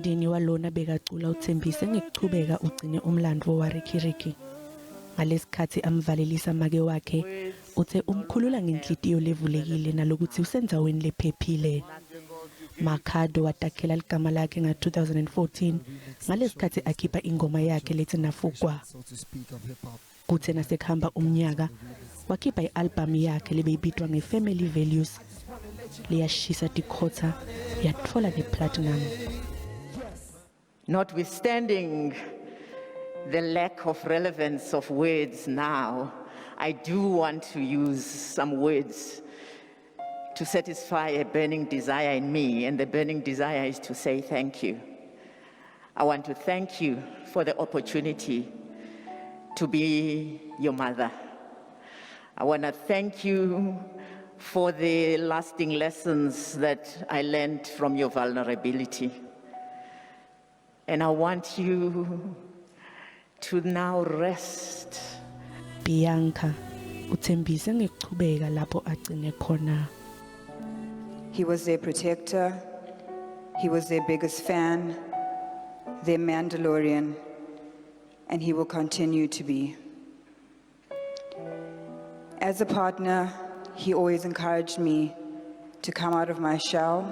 Umndeni walona bekacula uthembise ngekuchubeka ugcine umlando wa Riky Ricky. Ngalesikhathi amvalelisa make wakhe uthe umkhulula ngenhlitiyo levulekile nalokuthi usendzaweni lephephile. Makhado watakhela ligama lakhe nga-2014 ngalesikhathi akhipha ingoma yakhe lethi Nafukwa. Kuthe nasekuhamba umnyaka wakhipha i-album yakhe lebeyibitwa nge-Family Values leyashisa tikhotha yatfola ne-platinum. Notwithstanding the lack of relevance of words now, I do want to use some words to satisfy a burning desire in me, and the burning desire is to say thank you. I want to thank you for the opportunity to be your mother. I want to thank you for the lasting lessons that I learned from your vulnerability. And I want you to now rest. Bianca uthembise ngekuchubeka lapho agcine khona. He was their protector, he was their biggest fan, their Mandalorian, and he will continue to be. As a partner, he always encouraged me to come out of my shell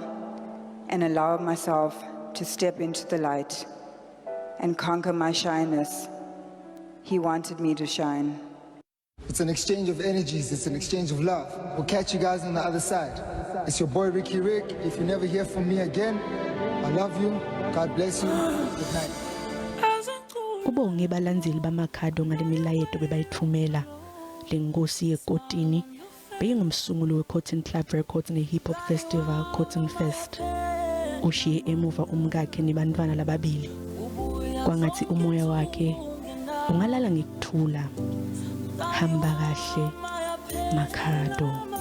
and allow myself to step into the light and conquer my shyness. He wanted me to shine. It's an exchange of energies, it's an exchange of love. We'll catch you guys on the other side. It's your boy Riky Rick. If you never hear from me again, I love you. God bless you. Good night. Ubonge balandzeli baMakhado ngalemilayeto bebayithumela. Lengosi yekotini beyingumsunguli we-Cotton Club Records ne-Hip Hop Festival Cotton Fest. Ushiye emuva umkakhe nebantwana lababili. Kwangathi umoya wakhe ungalala ngekuthula. Hamba kahle Makhado.